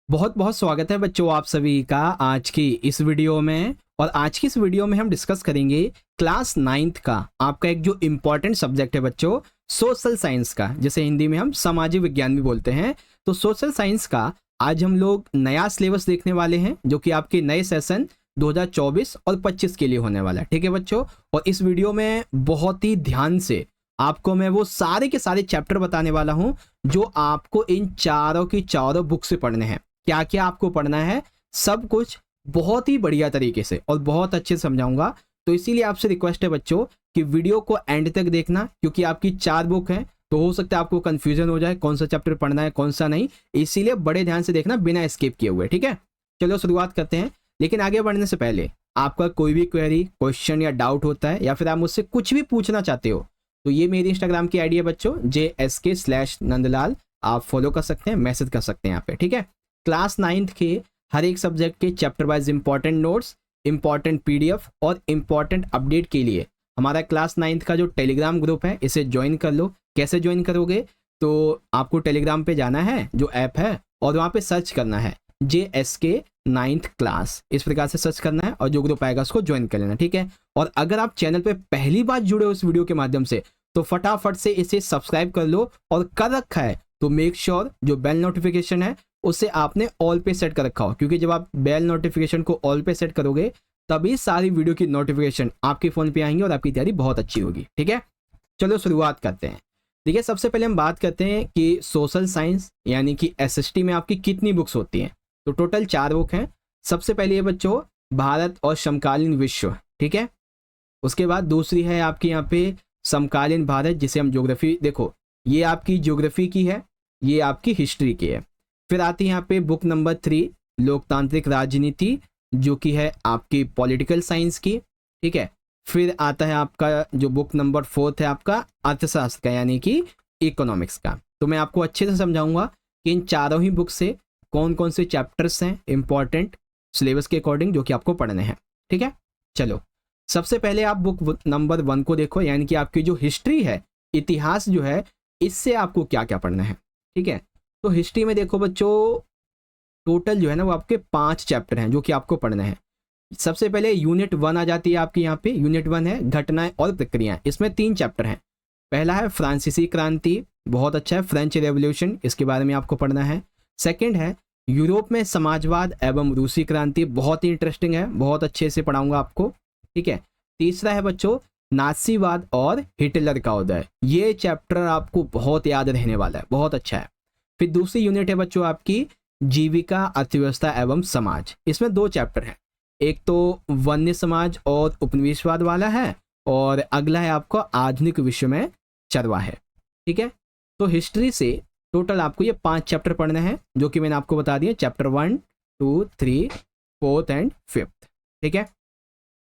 बहुत बहुत स्वागत है बच्चों आप सभी का आज की इस वीडियो में। और आज की इस वीडियो में हम डिस्कस करेंगे क्लास 9th का आपका एक जो इम्पोर्टेंट सब्जेक्ट है बच्चों, सोशल साइंस का, जिसे हिंदी में हम सामाजिक विज्ञान भी बोलते हैं। तो सोशल साइंस का आज हम लोग नया सिलेबस देखने वाले हैं जो कि आपके नए सेशन 2024 और 25 के लिए होने वाला है। ठीक है बच्चों, और इस वीडियो में बहुत ही ध्यान से आपको मैं वो सारे के सारे चैप्टर बताने वाला हूं जो आपको इन चारों की चारों बुक से पढ़ने हैं। क्या क्या आपको पढ़ना है, सब कुछ बहुत ही बढ़िया तरीके से और बहुत अच्छे से समझाऊंगा। तो इसीलिए आपसे रिक्वेस्ट है बच्चों कि वीडियो को एंड तक देखना, क्योंकि आपकी 4 बुक हैं तो हो सकता है आपको कंफ्यूजन हो जाए कौन सा चैप्टर पढ़ना है कौन सा नहीं। इसीलिए बड़े ध्यान से देखना बिना स्किप किए हुए। ठीक है, चलो शुरुआत करते हैं। लेकिन आगे बढ़ने से पहले आपका कोई भी क्वेरी, क्वेश्चन या डाउट होता है या फिर आप मुझसे कुछ भी पूछना चाहते हो तो ये मेरी इंस्टाग्राम की आईडी है बच्चों, JSK/नंदलाल। आप फॉलो कर सकते हैं, मैसेज कर सकते हैं यहाँ पे। ठीक है, क्लास 9th के हर एक सब्जेक्ट के chapter wise important notes, important PDF और इंपॉर्टेंट अपडेट के लिए हमारा क्लास 9th का जो टेलीग्राम ग्रुप है इसे ज्वाइन कर लो। कैसे ज्वाइन करोगे, तो आपको टेलीग्राम पे जाना है, जो ऐप है, और वहाँ पे सर्च करना है JSK 9th क्लास, इस प्रकार से सर्च करना है और जो ग्रुप आएगा उसको ज्वाइन कर लेना। ठीक है, और अगर आप चैनल पे पहली बार जुड़े हो इस वीडियो के माध्यम से तो फटाफट से इसे सब्सक्राइब कर लो, और कर रखा है तो मेक श्योर जो बेल नोटिफिकेशन है उसे आपने ऑल पे सेट कर रखा हो, क्योंकि जब आप बेल नोटिफिकेशन को ऑल पे सेट करोगे तभी सारी वीडियो की नोटिफिकेशन आपके फ़ोन पे आएंगी और आपकी तैयारी बहुत अच्छी होगी। ठीक है, चलो शुरुआत करते हैं। देखिए, सबसे पहले हम बात करते हैं कि सोशल साइंस यानी कि SST में आपकी कितनी बुक्स होती हैं। तो टोटल 4 बुक हैं। सबसे पहले है बच्चों भारत और समकालीन विश्व। ठीक है, उसके बाद दूसरी है आपकी यहाँ पे समकालीन भारत, जिसे हम ज्योग्राफी, देखो ये आपकी ज्योग्राफी की है, ये आपकी हिस्ट्री की है। फिर आती है यहाँ पे बुक नंबर 3 लोकतांत्रिक राजनीति, जो कि है आपकी पॉलिटिकल साइंस की। ठीक है, फिर आता है आपका जो बुक नंबर 4 है आपका अर्थशास्त्र का यानी कि इकोनॉमिक्स का। तो मैं आपको अच्छे से समझाऊंगा कि इन चारों ही बुक से कौन कौन से चैप्टर्स हैं इंपॉर्टेंट सिलेबस के अकॉर्डिंग जो कि आपको पढ़ने हैं। ठीक है, चलो सबसे पहले आप बुक नंबर 1 को देखो, यानी कि आपकी जो हिस्ट्री है, इतिहास जो है, इससे आपको क्या क्या पढ़ना है। ठीक है, तो हिस्ट्री में देखो बच्चों टोटल जो है ना वो आपके 5 चैप्टर हैं जो कि आपको पढ़ना है। सबसे पहले यूनिट 1 आ जाती है आपकी यहाँ पे। यूनिट 1 है घटनाएं और प्रक्रियाएं। इसमें 3 चैप्टर हैं। पहला है फ्रांसीसी क्रांति, बहुत अच्छा है, फ्रेंच रेवोल्यूशन, इसके बारे में आपको पढ़ना है। सेकंड है यूरोप में समाजवाद एवं रूसी क्रांति, बहुत ही इंटरेस्टिंग है, बहुत अच्छे से पढ़ाऊंगा आपको। ठीक है, तीसरा है बच्चों नासीवाद और हिटलर का उदय। ये चैप्टर आपको बहुत याद रहने वाला है, बहुत अच्छा है। फिर दूसरी यूनिट है बच्चों आपकी जीविका, अर्थव्यवस्था एवं समाज। इसमें 2 चैप्टर हैं, एक तो वन्य समाज और उपनिवेशवाद वाला है, और अगला है आपको आधुनिक विश्व में चरवाहे। ठीक है, तो हिस्ट्री से टोटल आपको ये 5 चैप्टर पढ़ने हैं जो कि मैंने आपको बता दिए, चैप्टर 1, 2, 3, 4 एंड 5। ठीक है,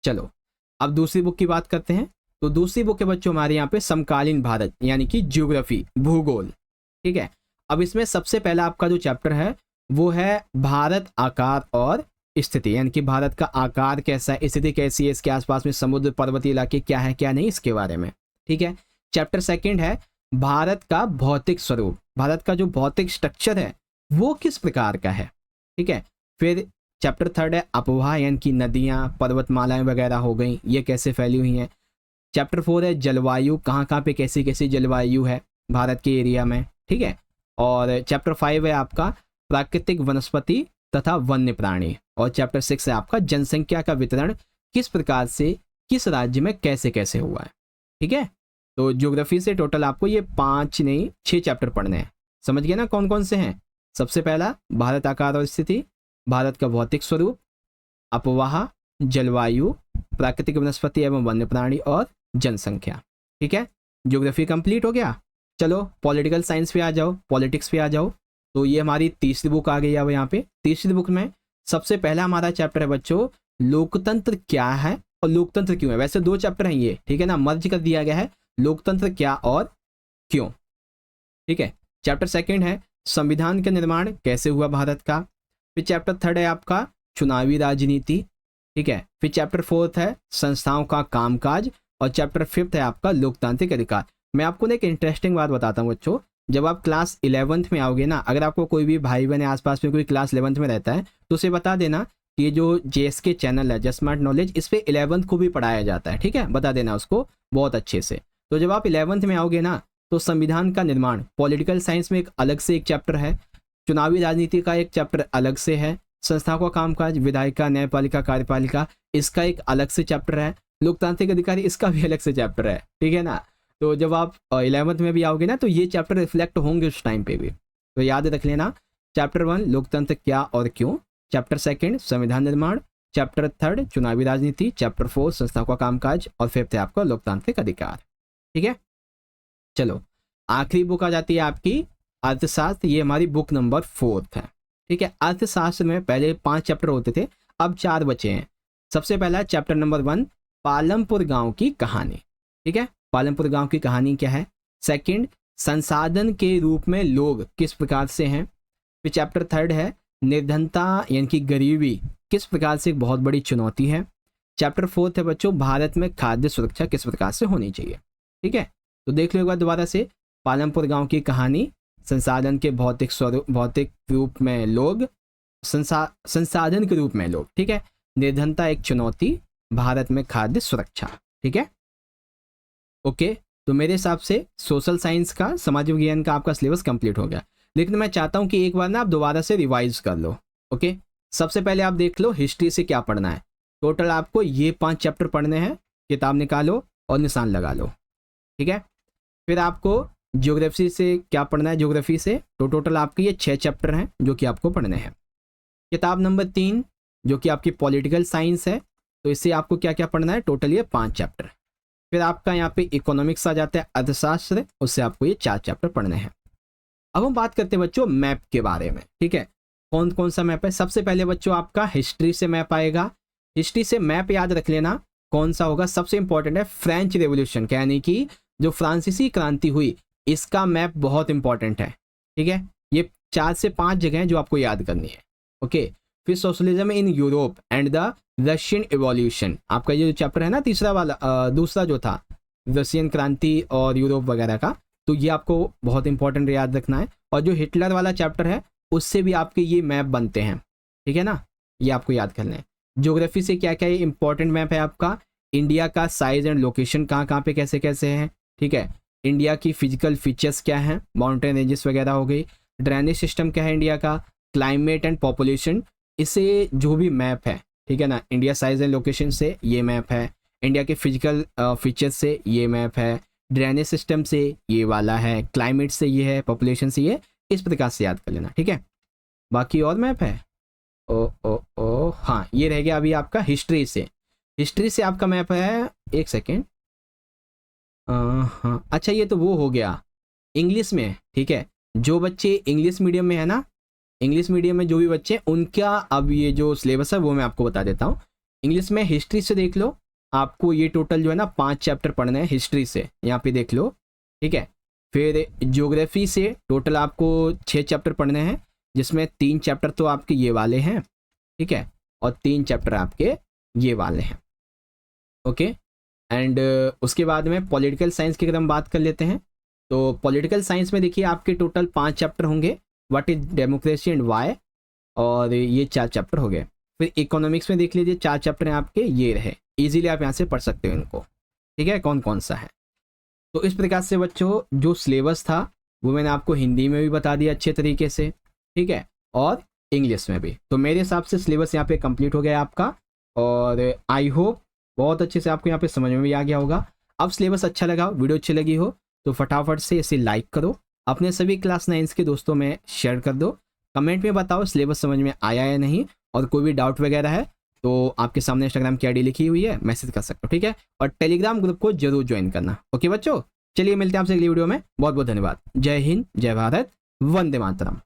चलो अब दूसरी बुक की बात करते हैं। तो दूसरी बुक है बच्चों हमारे यहाँ पे समकालीन भारत यानी कि ज्योग्राफी, भूगोल। ठीक है, अब इसमें सबसे पहला आपका जो चैप्टर है वो है भारत, आकार और स्थिति, यानी कि भारत का आकार कैसा है, स्थिति कैसी है, इसके आसपास में समुद्र, पर्वतीय इलाके क्या है क्या नहीं, इसके बारे में। ठीक है, चैप्टर 2 है भारत का भौतिक स्वरूप, भारत का जो भौतिक स्ट्रक्चर है वो किस प्रकार का है। ठीक है, फिर चैप्टर 3 है अपवाह, यानी कि नदियाँ, पर्वतमालाएं वगैरह हो गई, ये कैसे फैली हुई हैं। चैप्टर 4 है जलवायु, कहाँ कहाँ पे कैसी कैसी जलवायु है भारत के एरिया में। ठीक है, और चैप्टर 5 है आपका प्राकृतिक वनस्पति तथा वन्य प्राणी, और चैप्टर 6 है आपका जनसंख्या का वितरण किस प्रकार से किस राज्य में कैसे कैसे हुआ है। ठीक है, तो ज्योग्राफी से टोटल आपको ये 5 नहीं 6 चैप्टर पढ़ने हैं। समझ गए ना कौन कौन से हैं। सबसे पहला भारत, आकार और स्थिति, भारत का भौतिक स्वरूप, अपवाह, जलवायु, प्राकृतिक वनस्पति एवं वन्य प्राणी और जनसंख्या। ठीक है, ज्योग्राफी कंप्लीट हो गया। चलो पॉलिटिकल साइंस पे आ जाओ, पॉलिटिक्स पे आ जाओ। तो ये हमारी तीसरी बुक आ गई है। अब यहाँ पे तीसरी बुक में सबसे पहला हमारा चैप्टर है बच्चों लोकतंत्र क्या है और लोकतंत्र क्यों है। वैसे 2 चैप्टर हैं ये, ठीक है ना, मर्ज कर दिया गया है, लोकतंत्र क्या और क्यों। ठीक है, चैप्टर 2 है संविधान का निर्माण कैसे हुआ भारत का। फिर चैप्टर 3 है आपका चुनावी राजनीति। ठीक है, फिर चैप्टर 4 है संस्थाओं का कामकाज, और चैप्टर 5 है आपका लोकतांत्रिक अधिकार। मैं आपको एक इंटरेस्टिंग बात बताता हूँ बच्चों, जब आप क्लास 11th में आओगे ना, अगर आपको कोई भी भाई बहन आसपास में कोई क्लास 11th में रहता है तो उसे बता देना कि ये जो JSK चैनल है जस्ट स्मार्ट नॉलेज, इस पे 11th को भी पढ़ाया जाता है, ठीक है, बता देना उसको बहुत अच्छे से। तो जब आप 11th में आओगे ना तो संविधान का निर्माण, पॉलिटिकल साइंस में एक अलग से एक चैप्टर है, चुनावी राजनीति का एक चैप्टर अलग से है, संस्था का कामकाज, विधायिका, न्यायपालिका, कार्यपालिका, इसका एक अलग से चैप्टर है, लोकतांत्रिक अधिकारी, इसका भी अलग से चैप्टर है, ठीक है ना। तो जब आप 11th में भी आओगे ना तो ये चैप्टर रिफ्लेक्ट होंगे उस टाइम पे भी, तो याद रख लेना। चैप्टर 1 लोकतंत्र क्या और क्यों, चैप्टर 2 संविधान निर्माण, चैप्टर 3 चुनावी राजनीति, चैप्टर 4 संस्था का कामकाज और 5th है आपका लोकतांत्रिक अधिकार, ठीक है। चलो आखिरी बुक आ जाती है आपकी अर्थशास्त्र, ये हमारी बुक नंबर 4 है, ठीक है। अर्थशास्त्र में पहले 5 चैप्टर होते थे, अब 4 बचे हैं। सबसे पहला चैप्टर नंबर 1 पालमपुर गांव की कहानी, ठीक है, पालमपुर गांव की कहानी क्या है। सेकंड संसाधन के रूप में लोग किस प्रकार से हैं। फिर चैप्टर 3 है निर्धनता यानी कि गरीबी किस प्रकार से एक बहुत बड़ी चुनौती है। चैप्टर 4 है बच्चों भारत में खाद्य सुरक्षा किस प्रकार से होनी चाहिए, ठीक है। तो देख लो एक बार दोबारा से, पालमपुर गांव की कहानी, संसाधन के भौतिक रूप में लोग, संसाधन के रूप में लोग, ठीक है, निर्धनता एक चुनौती, भारत में खाद्य सुरक्षा, ठीक है। ओके, तो मेरे हिसाब से सोशल साइंस का, समाज विज्ञान का आपका सिलेबस कंप्लीट हो गया, लेकिन मैं चाहता हूं कि एक बार ना आप दोबारा से रिवाइज कर लो। ओके, सबसे पहले आप देख लो हिस्ट्री से क्या पढ़ना है। टोटल आपको ये 5 चैप्टर पढ़ने हैं, किताब निकालो और निशान लगा लो, ठीक है। फिर आपको ज्योग्राफी से क्या पढ़ना है, ज्योग्राफी से तो टोटल आपके ये 6 चैप्टर हैं जो कि आपको पढ़ने हैं। किताब नंबर 3 जो कि आपकी पॉलिटिकल साइंस है, तो इससे आपको क्या क्या पढ़ना है, टोटल ये 5 चैप्टर। फिर आपका यहाँ पे इकोनॉमिक्स आ जाता है, अर्थशास्त्र, उससे आपको ये 4 चैप्टर पढ़ने हैं। अब हम बात करते हैं बच्चों मैप के बारे में, ठीक है, कौन कौन सा मैप है। सबसे पहले बच्चों आपका हिस्ट्री से मैप आएगा। हिस्ट्री से मैप याद रख लेना कौन सा होगा, सबसे इंपॉर्टेंट है फ्रेंच रेवोल्यूशन, यानी कि जो फ्रांसीसी क्रांति हुई, इसका मैप बहुत इंपॉर्टेंट है, ठीक है। ये 4 से 5 जगह हैं जो आपको याद करनी है। ओके, फिर socialism in Europe and the Russian evolution, आपका ये जो चैप्टर है ना तीसरा वाला, दूसरा जो था रशियन क्रांति और यूरोप वगैरह का, तो ये आपको बहुत इंपॉर्टेंट याद रखना है। और जो हिटलर वाला चैप्टर है उससे भी आपके ये मैप बनते हैं, ठीक है ना, ये आपको याद करना है। ज्योग्राफी से क्या क्या ये इंपॉर्टेंट मैप है आपका, इंडिया का साइज एंड लोकेशन कहाँ कहाँ पे कैसे कैसे है, ठीक है। इंडिया की फिजिकल फीचर्स क्या हैं, माउंटेन रेंजेस वगैरह हो गई, ड्रेनेज सिस्टम क्या है इंडिया का, क्लाइमेट एंड पॉपुलेशन, इससे जो भी मैप है, ठीक है ना, इंडिया साइज एंड लोकेशन से ये मैप है, इंडिया के फिजिकल फीचर्स से ये मैप है, ड्रेनेज सिस्टम से ये वाला है, क्लाइमेट से ये है, पॉपुलेशन से ये, इस प्रकार से याद कर लेना, ठीक है। बाकी और मैप है, ओ हाँ, ये रह गया अभी आपका हिस्ट्री से। हिस्ट्री से आपका मैप है, एक सेकेंड, हाँ अच्छा, ये तो वो हो गया इंग्लिश में, ठीक है। जो बच्चे इंग्लिश मीडियम में है ना, इंग्लिश मीडियम में जो भी बच्चे, उनका अब ये जो सिलेबस है वो मैं आपको बता देता हूँ। इंग्लिश में हिस्ट्री से देख लो, आपको ये टोटल जो है ना 5 चैप्टर पढ़ने हैं हिस्ट्री से, यहाँ पे देख लो, ठीक है। फिर ज्योग्राफी से टोटल आपको 6 चैप्टर पढ़ने हैं, जिसमें 3 चैप्टर तो आपके ये वाले हैं, ठीक है, और 3 चैप्टर आपके ये वाले हैं। ओके, एंड उसके बाद में पॉलिटिकल साइंस की अगर हम बात कर लेते हैं, तो पॉलिटिकल साइंस में देखिए आपके टोटल 5 चैप्टर होंगे, what is democracy and why, और ये 4 चैप्टर हो गए। फिर इकोनॉमिक्स में देख लीजिए 4 चैप्टर हैं आपके, ये रहे, इजीली आप यहाँ से पढ़ सकते हो इनको, ठीक है, कौन कौन सा है। तो इस प्रकार से बच्चों जो सिलेबस था वो मैंने आपको हिंदी में भी बता दिया अच्छे तरीके से, ठीक है, और इंग्लिश में भी। तो मेरे हिसाब से सिलेबस यहाँ पे कंप्लीट हो गया आपका, और आई होप बहुत अच्छे से आपको यहाँ पे समझ में भी आ गया होगा। अब सिलेबस अच्छा लगा, वीडियो अच्छी लगी हो तो फटाफट से इसे लाइक करो, अपने सभी क्लास 9 के दोस्तों में शेयर कर दो, कमेंट में बताओ सिलेबस समझ में आया या नहीं, और कोई भी डाउट वगैरह है तो आपके सामने इंस्टाग्राम की आईडी लिखी हुई है, मैसेज कर सकते हो, ठीक है। और टेलीग्राम ग्रुप को जरूर ज्वाइन करना। ओके बच्चों, चलिए मिलते हैं आपसे अगली वीडियो में, बहुत बहुत धन्यवाद। जय हिंद, जय भारत, वंदे मातरम।